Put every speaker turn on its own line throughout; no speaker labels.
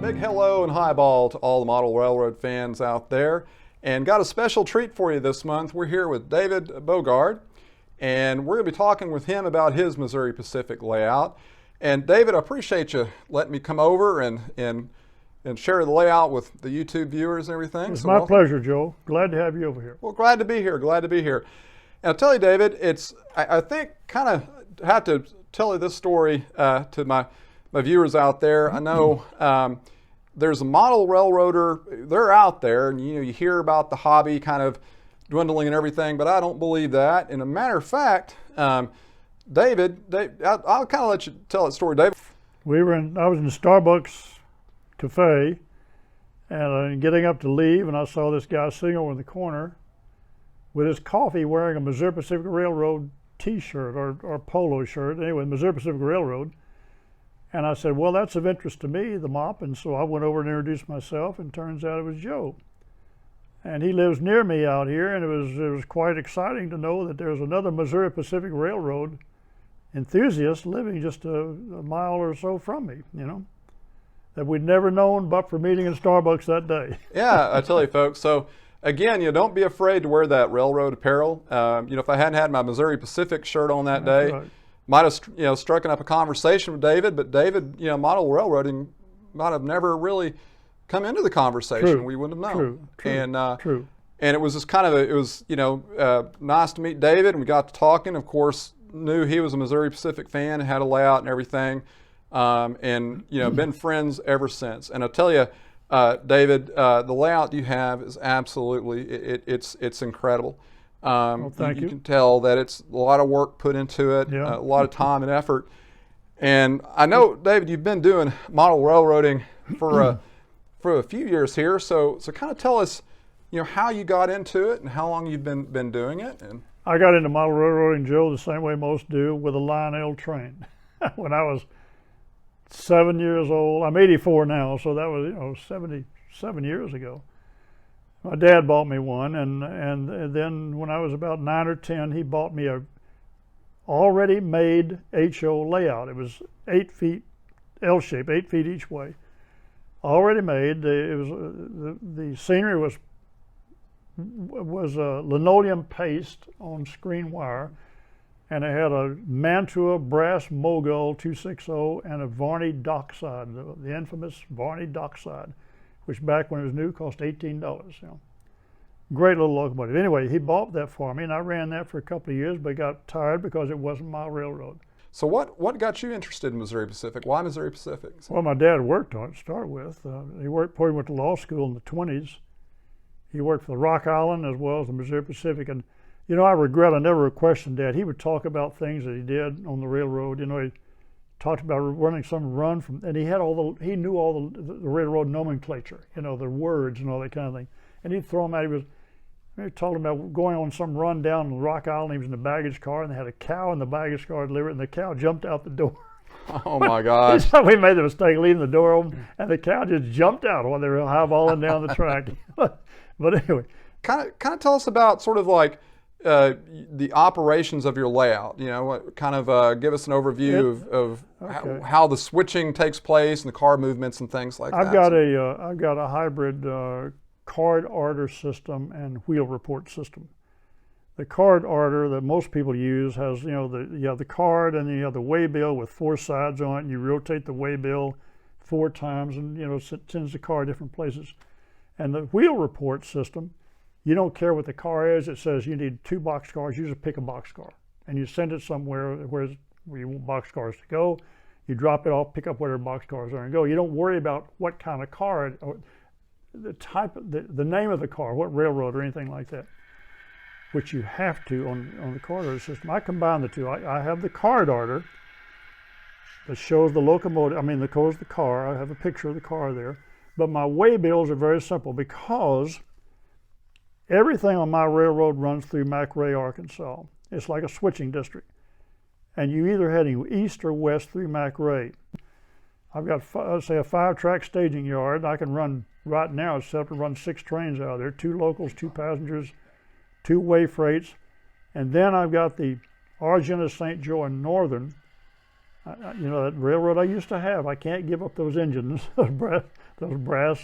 big hello and highball to all the model railroad fans out there. And got a special treat for you this month. We're here with David Bogard, and we're going to be talking with him about his Missouri Pacific layout. And David, I appreciate you letting me come over and share the layout with the YouTube viewers and everything.
It's my pleasure, Joe. Glad to have you over here.
Well, glad to be here. Glad to be here. And I'll tell you, David, I think kind of have to tell you this story to my viewers out there. I know there's a model railroader. They're out there, and you hear about the hobby kind of dwindling and everything, but I don't believe that. And a matter of fact, David, I'll kind of let you tell that story, David.
I was in the Starbucks cafe, and getting up to leave, and I saw this guy sitting over in the corner with his coffee, wearing a Missouri Pacific Railroad T-shirt or polo shirt. Anyway, Missouri Pacific Railroad. And I said, well, that's of interest to me, the mop. And so I went over and introduced myself, and turns out it was Joe. And he lives near me out here, and it was quite exciting to know that there's another Missouri Pacific Railroad enthusiast living just a mile or so from me, that we'd never known but for meeting in Starbucks that day.
Yeah, I tell you, folks. So again, don't be afraid to wear that railroad apparel. If I hadn't had my Missouri Pacific shirt on that day,
right.
Might have struck up a conversation with David, but David, model railroading might have never really come into the conversation.
True.
We wouldn't have known.
True.
And it was just kind of nice to meet David, and we got to talking. Of course, knew he was a Missouri Pacific fan and had a layout and everything, and been friends ever since. And I'll tell you, David, the layout you have is absolutely it's incredible.
Well, thank you.
You can tell that it's a lot of work put into it,
Yeah.
a lot of time and effort. And I know, David, you've been doing model railroading for a few years here. So kind of tell us, how you got into it and how long you've been doing it. And
I got into model railroading, Joe, the same way most do, with a Lionel train. When I was 7 years old, I'm 84 now, so that was 77 years ago. My dad bought me one, and then when I was about 9 or 10, he bought me a already made HO layout. It was 8 feet L shape, 8 feet each way, already made. The scenery was linoleum paste on screen wire, and it had a Mantua brass Mogul 260 and a Varney dockside, the infamous Varney dockside, which back when it was new cost $18. Great little locomotive. Anyway, he bought that for me, and I ran that for a couple of years, but got tired because it wasn't my railroad.
so what got you interested in Missouri Pacific? Why Missouri Pacific?
Well, my dad worked on it to start with. He before he went to law school in the 20s. He worked for the Rock Island as well as the Missouri Pacific. And, I regret I never questioned Dad. He would talk about things that he did on the railroad. He talked about running some run from, and he knew all the railroad nomenclature, the words and all that kind of thing. And he'd throw them out. He told him about going on some run down on Rock Island. He was in the baggage car, and they had a cow in the baggage car delivered, and the cow jumped out the door.
Oh my gosh!
So we made the mistake leaving the door open, and the cow just jumped out while they were highballing down the track. But anyway,
kind of tell us about sort of like the operations of your layout. Kind of give us an overview of how the switching takes place and the car movements and things like that.
I've got a hybrid card order system and wheel report system. The card order that most people use has you have the card, and then you have the waybill with 4 sides on it, and you rotate the waybill 4 times, and it sends the car different places. And the wheel report system, you don't care what the car is. It says you need 2 boxcars. You just pick a boxcar, and you send it somewhere where you want boxcars to go. You drop it off, pick up whatever boxcars are, and go. You don't worry about what kind of car, or the type, the name of the car, what railroad or anything like that, which you have to on the card order system. I combine the two. I have the card order that shows the locomotive. Shows the car. I have a picture of the car there. But my waybills are very simple because everything on my railroad runs through McRae, Arkansas. It's like a switching district. And you either heading east or west through McRae. I've got, say, a 5-track staging yard. I can run, right now, it's set up to run 6 trains out of there, 2 locals, 2 passengers, 2 way freights. And then I've got the Argenta, St. Joe, and Northern. That railroad I used to have, I can't give up those engines, those brass.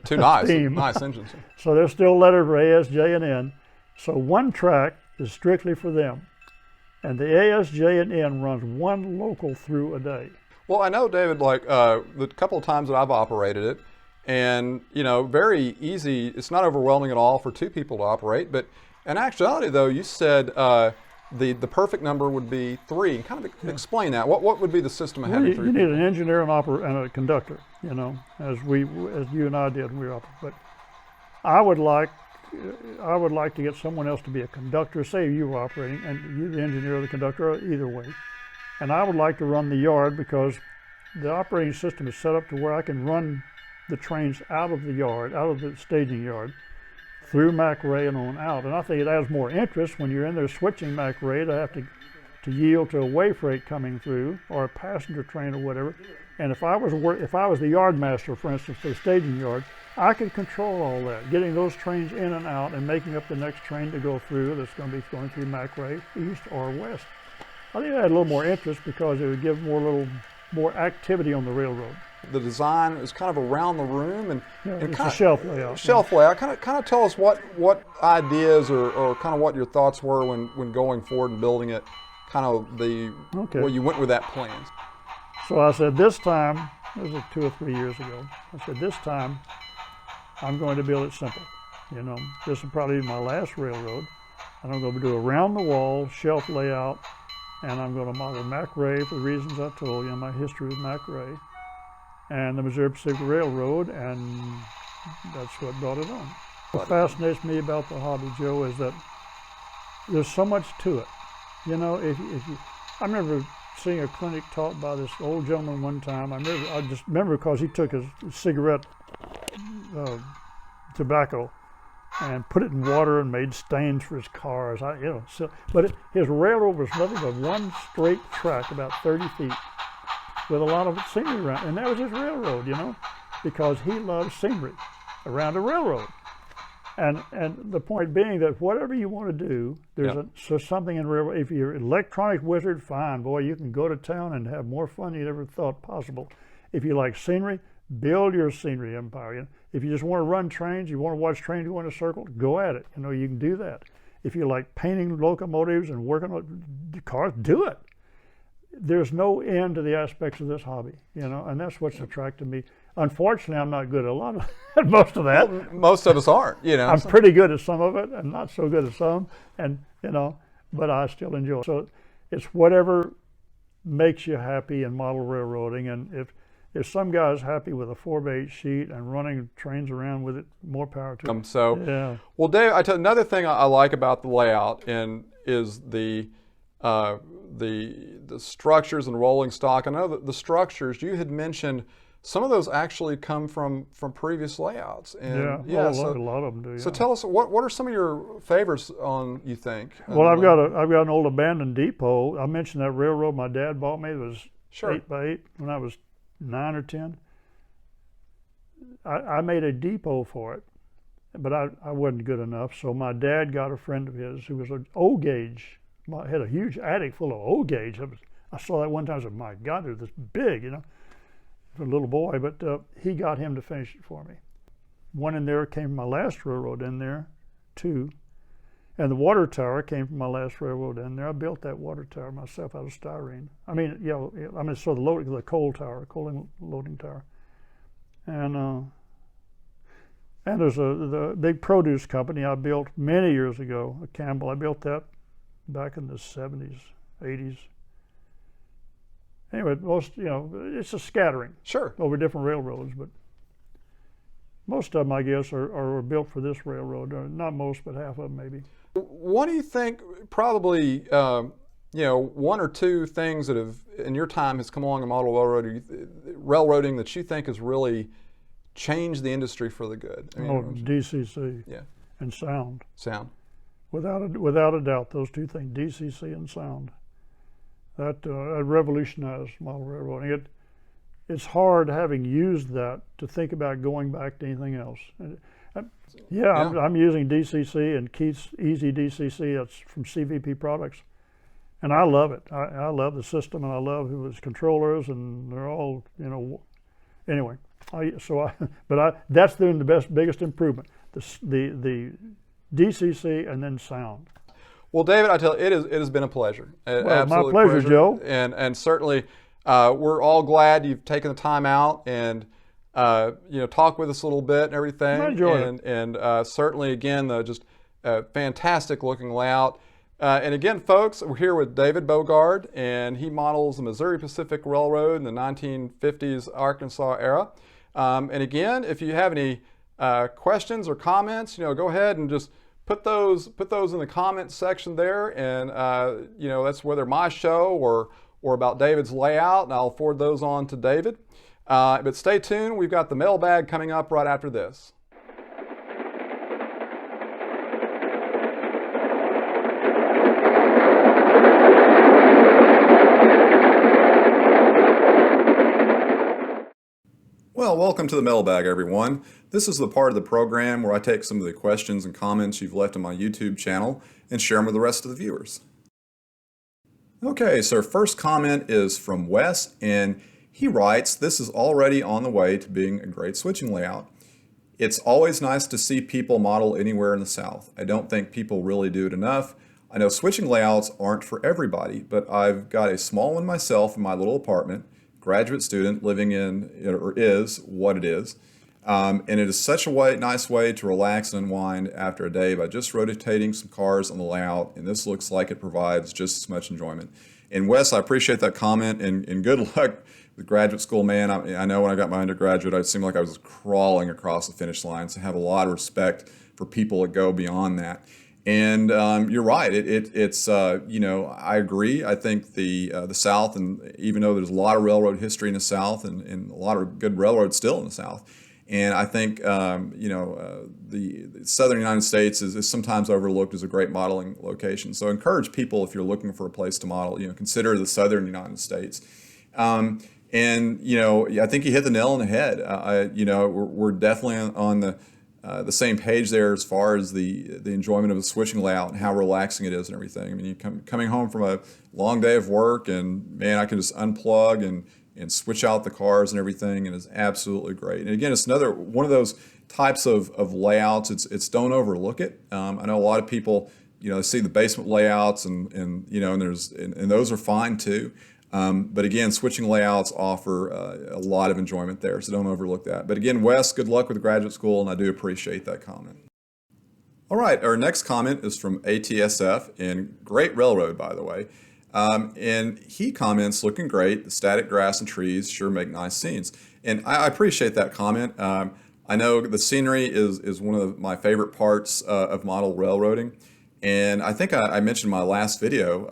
Too nice.
Steam.
Nice engines.
So they're still lettered for AS, J, and N. So one track is strictly for them. And the AS, J, and N runs one local through a day.
Well, I know, David, like the couple of times that I've operated it, and very easy. It's not overwhelming at all for two people to operate. But in actuality, though, you said the perfect number would be 3. Kind of explain that. What would be the system of having 3?
You need an engineer and a conductor. As you and I did when we were operating. But I would like to get someone else to be a conductor. Say you were operating, and you, the engineer or the conductor, or either way. And I would like to run the yard because the operating system is set up to where I can run the trains out of the yard, out of the staging yard, through McRae and on out. And I think it adds more interest when you're in there switching McRae to have to yield to a way freight coming through or a passenger train or whatever. And if I was the yard master, for instance, for the staging yard, I could control all that, getting those trains in and out and making up the next train to go through that's going to be going through McRae, east or west. I think that had a little more interest because it would give more activity on the railroad.
The design is kind of around the room and
it's a shelf layout.
Shelf layout. Kind of tell us what ideas or kind of what your thoughts were when going forward and building it. Kind of where you went with that plan.
So I said this time, this was 2 or 3 years ago. I said this time I'm going to build it simple. This will probably be my last railroad, and I'm going to do a round the wall shelf layout. And I'm going to model McRae for the reasons I told you, my history with McRae, and the Missouri Pacific Railroad, and that's what brought it on. What fascinates me about the hobby, Joe, is that there's so much to it. I remember seeing a clinic taught by this old gentleman one time. I just remember because he took his cigarette tobacco and put it in water and made stains for his cars. But his railroad was nothing but one straight track, about 30 feet, with a lot of scenery around. And that was his railroad, because he loved scenery around a railroad. And the point being that whatever you want to do, there's something in railroad. If you're an electronic wizard, fine, boy, you can go to town and have more fun than you ever thought possible. If you like scenery, build your scenery empire. If you just want to run trains, you want to watch trains go in a circle, go at it. You can do that. If you like painting locomotives and working on the cars, do it. There's no end to the aspects of this hobby, and that's what's attracted me. Unfortunately, I'm not good at most of that.
Well, most of us aren't,
I'm pretty good at some of it and not so good at some, but I still enjoy it. So it's whatever makes you happy in model railroading, and if some guy's happy with a 4x8 sheet and running trains around with it, more power to him. Yeah.
Well, Dave, another thing I like about the layout is the structures and rolling stock. I know that the structures you had mentioned, some of those actually come from previous layouts. And
a lot of them do. Yeah.
So tell us, what are some of your favorites on, you think?
Well, I've got an old abandoned depot. I mentioned that railroad my dad bought me. It was 8x8 when I was 9 or 10. I made a depot for it, but I wasn't good enough. So my dad got a friend of his who was an O gauge. Had a huge attic full of O gauge. I saw that one time. I said, "My God, they're this big," for a little boy. But he got him to finish it for me. One in there came from my last railroad in there, 2. And the water tower came from my last railroad in there. I built that water tower myself out of styrene. So the coal tower, coal and loading tower. And there's the big produce company I built many years ago, Campbell. I built that back in the 70s, 80s. Anyway, it's a scattering over different railroads, but most of them, I guess, are built for this railroad. Not most, but half of them maybe.
What do you think probably, 1 or 2 things that have, in your time, has come along in model railroading that you think has really changed the industry for the good?
DCC and sound.
Sound.
Without a doubt, those 2 things, DCC and sound. That revolutionized model railroading. It's hard, having used that, to think about going back to anything else. I'm using DCC and Keith's Easy DCC. That's from CVP Products, and I love it. I love the system, and I love his controllers, and they're all Anyway, that's doing the biggest improvement. The DCC and then sound.
Well, David, I tell you, it has been a pleasure.
Well, my pleasure, Joe.
And certainly, we're all glad you've taken the time out and talk with us a little bit and everything.
I enjoyed it.
And certainly, again, just fantastic looking layout. And again, folks, we're here with David Bogard, and he models the Missouri Pacific Railroad in the 1950s Arkansas era. And again, if you have any questions or comments, go ahead and just put those in the comments section there, and that's whether my show or about David's layout, and I'll forward those on to David. But stay tuned, we've got the mailbag coming up right after this. Well, welcome to the mailbag, everyone. This is the part of the program where I take some of the questions and comments you've left on my YouTube channel and share them with the rest of the viewers. Okay, so our first comment is from Wes, and he writes, "This is already on the way to being a great switching layout. It's always nice to see people model anywhere in the South. I don't think people really do it enough. I know switching layouts aren't for everybody, but I've got a small one myself in my little apartment. Graduate student living in, or is what it is. And it is such a nice way to relax and unwind after a day by just rotating some cars on the layout, and this looks like it provides just as much enjoyment." And Wes, I appreciate that comment, and good luck with graduate school, man. I know when I got my undergraduate, it seemed like I was crawling across the finish line, so I have a lot of respect for people that go beyond that. And you're right. It's I agree. I think the South, and even though there's a lot of railroad history in the South, and a lot of good railroads still in the South, and I think the Southern United States is sometimes overlooked as a great modeling location. So encourage people, if you're looking for a place to model, consider the Southern United States. I think you hit the nail on the head. We're definitely on the same page there as far as the enjoyment of a switching layout and how relaxing it is and everything. I mean, you coming home from a long day of work, and man, I can just unplug and switch out the cars and everything, and it's absolutely great. And again, it's another one of those types of layouts. It's don't overlook it. I know a lot of people, see the basement layouts, and those are fine too. But again, switching layouts offer a lot of enjoyment there, so don't overlook that. But again, Wes, good luck with graduate school, and I do appreciate that comment. All right, our next comment is from ATSF, and great railroad, by the way. And he comments, "Looking great, the static grass and trees sure make nice scenes." And I appreciate that comment. I know the scenery is one of my favorite parts of model railroading. And I think I mentioned in my last video,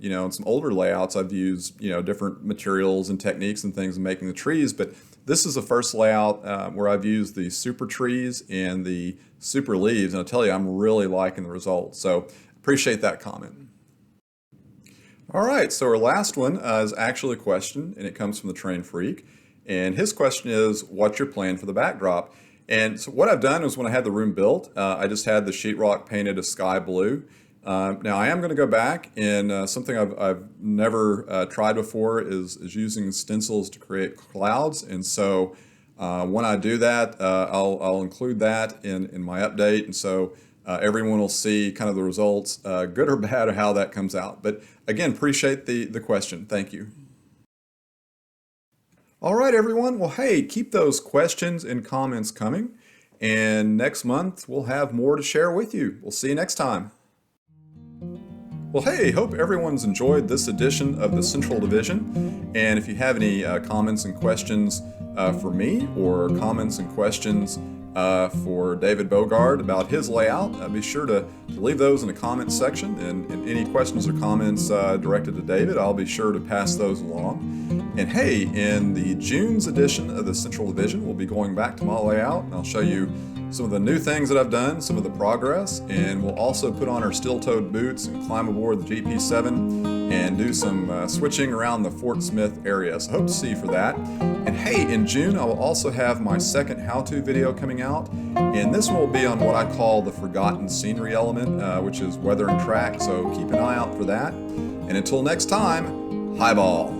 in some older layouts, I've used, different materials and techniques and things in making the trees. But this is the first layout where I've used the super trees and the super leaves. And I'll tell you, I'm really liking the results. So appreciate that comment. All right, so our last one is actually a question, and it comes from the Train Freak. And his question is, "What's your plan for the backdrop?" And so what I've done is when I had the room built, I just had the sheetrock painted a sky blue. Now I am going to go back, and something I've never tried before is using stencils to create clouds. And so when I do that, I'll include that in my update. And so everyone will see kind of the results, good or bad, of how that comes out. But again, appreciate the question. Thank you. All right, everyone. Well, hey, keep those questions and comments coming. And next month, we'll have more to share with you. We'll see you next time. Well, hey, hope everyone's enjoyed this edition of the Central Division. And if you have any comments and questions for me, or comments and questions for David Bogard about his layout, be sure to leave those in the comments section. And any questions or comments directed to David, I'll be sure to pass those along. And hey, in the June's edition of the Central Division, we'll be going back to my layout, and I'll show you some of the new things that I've done, some of the progress, and we'll also put on our steel-toed boots and climb aboard the GP7 and do some switching around the Fort Smith area. So hope to see you for that. And hey, in June, I will also have my second how-to video coming out, and this one will be on what I call the forgotten scenery element, which is weather and track, so keep an eye out for that. And until next time, highball.